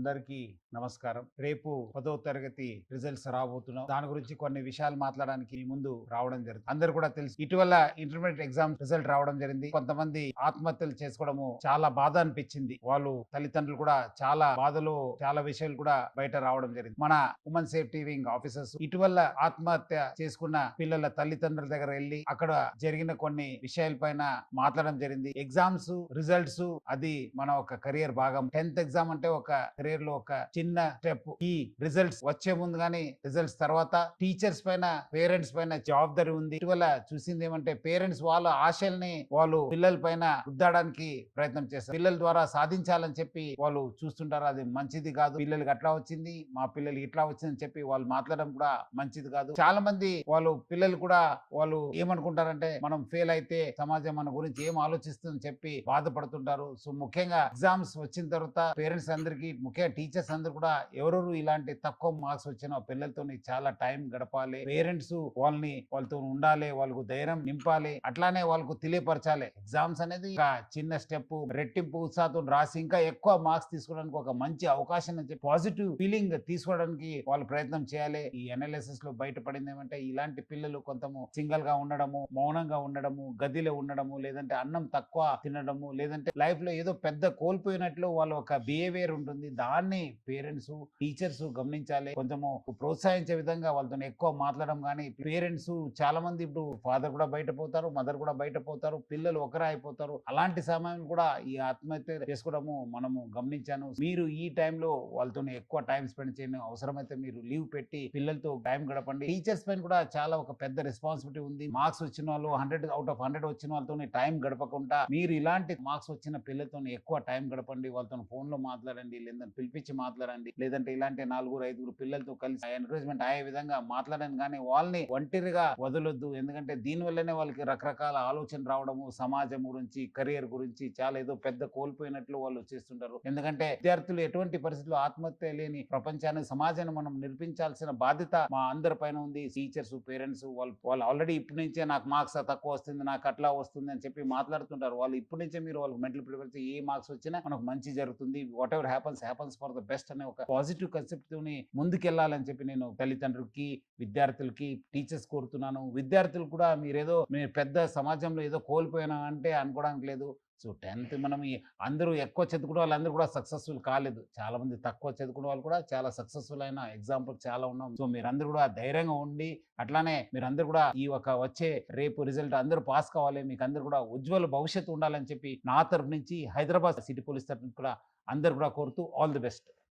అందరికీ నమస్కారం. రేపు 10వ తరగతి రిజల్ట్స్ రాబోతున్నాం. దాని గురించి కొన్ని విషయాలు మాట్లాడడానికి మీ ముందు రావడం జరిగింది. అందరూ కూడా తెలుసు, ఇటీవల ఇంటర్మీడియట్ ఎగ్జామ్ రిజల్ట్ రావడం జరిగింది. కొంతమంది ఆత్మహత్యలు చేసుకోవడము చాలా బాధ అనిపించింది. వాళ్ళు తల్లిదండ్రులు కూడా చాలా బాధలు, చాలా విషయాలు కూడా బయట రావడం జరిగింది. మన ఉమెన్ సేఫ్టీ వింగ్ ఆఫీసర్స్ ఇటీవల ఆత్మహత్య చేసుకున్న పిల్లల తల్లిదండ్రుల దగ్గర వెళ్ళి అక్కడ జరిగిన కొన్ని విషయాల పైన మాట్లాడడం జరిగింది. ఎగ్జామ్స్ రిజల్ట్స్ అది మన ఒక కెరియర్ భాగం. 10th ఎగ్జామ్ అంటే ఒక కెరీర్ లో ఒక చిన్న స్టెప్. ఈ రిజల్ట్స్ వచ్చే ముందు గానీ రిజల్ట్స్ తర్వాత టీచర్స్ పైన, పేరెంట్స్ పైన జవాబుదారీ ఉంది. ఇటీవల చూసింది ఏమంటే పేరెంట్స్ వాళ్ళ ఆశల్ని వాళ్ళు పిల్లల పైన రుద్దడానికి ప్రయత్నం చేస్తారు. పిల్లల ద్వారా సాధించాలని చెప్పి వాళ్ళు చూస్తుంటారు. అది మంచిది కాదు. పిల్లలకి అట్లా వచ్చింది, మా పిల్లలకి ఇట్లా వచ్చిందని చెప్పి వాళ్ళు మాట్లాడడం కూడా మంచిది కాదు. చాలా మంది వాళ్ళు పిల్లలు కూడా వాళ్ళు ఏమనుకుంటారంటే మనం ఫెయిల్ అయితే సమాజం మన గురించి ఏం ఆలోచిస్తుందని చెప్పి బాధపడుతుంటారు. సో ముఖ్యంగా ఎగ్జామ్స్ వచ్చిన తర్వాత పేరెంట్స్ అందరికి, ముఖ్యంగా టీచర్స్ అందరు కూడా ఎవరెవరు ఇలాంటి తక్కువ మార్క్స్ వచ్చిన పిల్లలతో చాలా టైం గడపాలి. పేరెంట్స్ వాళ్ళతో ఉండాలి, వాళ్ళకు ధైర్యం నింపాలి, అట్లానే వాళ్ళకు తెలియపరచాలి. ఎగ్జామ్స్ అనేది ఒక చిన్న స్టెప్. రెట్టింపు ఉత్సాహంతో రాసి ఇంకా ఎక్కువ మార్క్స్ తీసుకోవడానికి ఒక మంచి అవకాశం అని చెప్పి పాజిటివ్ ఫీలింగ్ తీసుకోవడానికి వాళ్ళు ప్రయత్నం చేయాలి. ఈ అనాలిసిస్ లో బయటపడింది ఏమంటే ఇలాంటి పిల్లలు కొంతము సింగల్ గా ఉండడము, మౌనంగా ఉండడము, గదిలో ఉండడము, లేదంటే అన్నం తక్కువ తినడము, లేదంటే లైఫ్ లో ఏదో పెద్ద కోల్పోయినట్లు వాళ్ళ ఒక బిహేవియర్ ఉంటుంది. దాన్ని పేరెంట్స్, టీచర్స్ గమనించాలి. కొంచెము ప్రోత్సహించే విధంగా వాళ్ళతో ఎక్కువ మాట్లాడడం. కానీ పేరెంట్స్ చాలా మంది ఇప్పుడు ఫాదర్ కూడా బయట పోతారు, మదర్ కూడా బయట పోతారు, పిల్లలు ఒకరే అయిపోతారు. అలాంటి సమయం కూడా ఈ ఆత్మహత్య చేసుకోవడము మనము గమనించాను. మీరు ఈ టైంలో వాళ్ళతో ఎక్కువ టైం స్పెండ్ చేయండి. అవసరమైతే మీరు లీవ్ పెట్టి పిల్లలతో టైం గడపండి. టీచర్స్ పైన కూడా చాలా ఒక పెద్ద రెస్పాన్సిబిలిటీ ఉంది. మార్క్స్ వచ్చిన వాళ్ళు 100 అవుట్ ఆఫ్ 100 వచ్చిన వాళ్ళతో టైం గడపకుండా మీరు ఇలాంటి మార్క్స్ వచ్చిన పిల్లలతో ఎక్కువ టైం గడపండి. వాళ్ళతో ఫోన్ లో మాట్లాడండి, లేదంటే పిలిపించి మాట్లాడండి, లేదంటే ఇలాంటి 4-5 పిల్లలతో కలిసి ఎంకరేజ్మెంట్ అయ్యే విధంగా మాట్లాడండి. కానీ వాళ్ళని ఒంటరిగా వదలొద్దు. ఎందుకంటే దీని వల్లనే వాళ్ళకి రకరకాల ఆలోచన రావడము, సమాజం గురించి, కెరియర్ గురించి చాలా ఏదో పెద్ద కోల్పోయినట్లు వాళ్ళు చేస్తుంటారు. ఎందుకంటే విద్యార్థులు ఎటువంటి పరిస్థితుల్లో ఆత్మహత్య లేని ప్రపంచాన్ని, సమాజాన్ని మనం నిర్మించాల్సిన బాధ్యత మా అందరి పైన ఉంది. టీచర్స్, పేరెంట్స్ వాళ్ళు ఆల్రెడీ ఇప్పటి నుంచే నాకు మార్క్స్ తక్కువ వస్తుంది, నాకు అట్లా వస్తుంది అని చెప్పి మాట్లాడుతుంటారు. వాళ్ళు ఇప్పటి నుంచే మీరు వాళ్ళకి మెంటల్ ప్రిపేర్ ఏ మార్క్స్ వచ్చినా మనకు మంచి జరుగుతుంది, what ever happens for the best అనే ఒక పాజిటివ్ కాన్సెప్ట్ తోని ముందుకెళ్లాలని చెప్పి నేను తల్లిదండ్రులకి, విద్యార్థులకి, టీచర్స్ కోరుతున్నాను. విద్యార్థులు కూడా మీరు పెద్ద సమాజంలో ఏదో కోల్పోయినా అంటే అనుకోవడానికి లేదు. సో 10th మనం అందరూ ఎక్కువ చదువుకునే వాళ్ళందరూ కూడా సక్సెస్ఫుల్ కాలేదు. చాలా మంది తక్కువ చదువుకునే వాళ్ళు కూడా చాలా సక్సెస్ఫుల్ అయిన ఎగ్జాంపుల్ చాలా ఉన్నాం. సో మీరందరూ కూడా ధైర్యంగా ఉండి, అట్లానే మీరందరూ కూడా ఈ ఒక వచ్చే రేపు రిజల్ట్ అందరూ పాస్ కావాలి, మీకు అందరూ కూడా ఉజ్వల భవిష్యత్తు ఉండాలని చెప్పి నా తరపు నుంచి, హైదరాబాద్ సిటీ పోలీస్ తరపు నుంచి కూడా అందరు కూడా కోరుతూ ఆల్ ది బెస్ట్.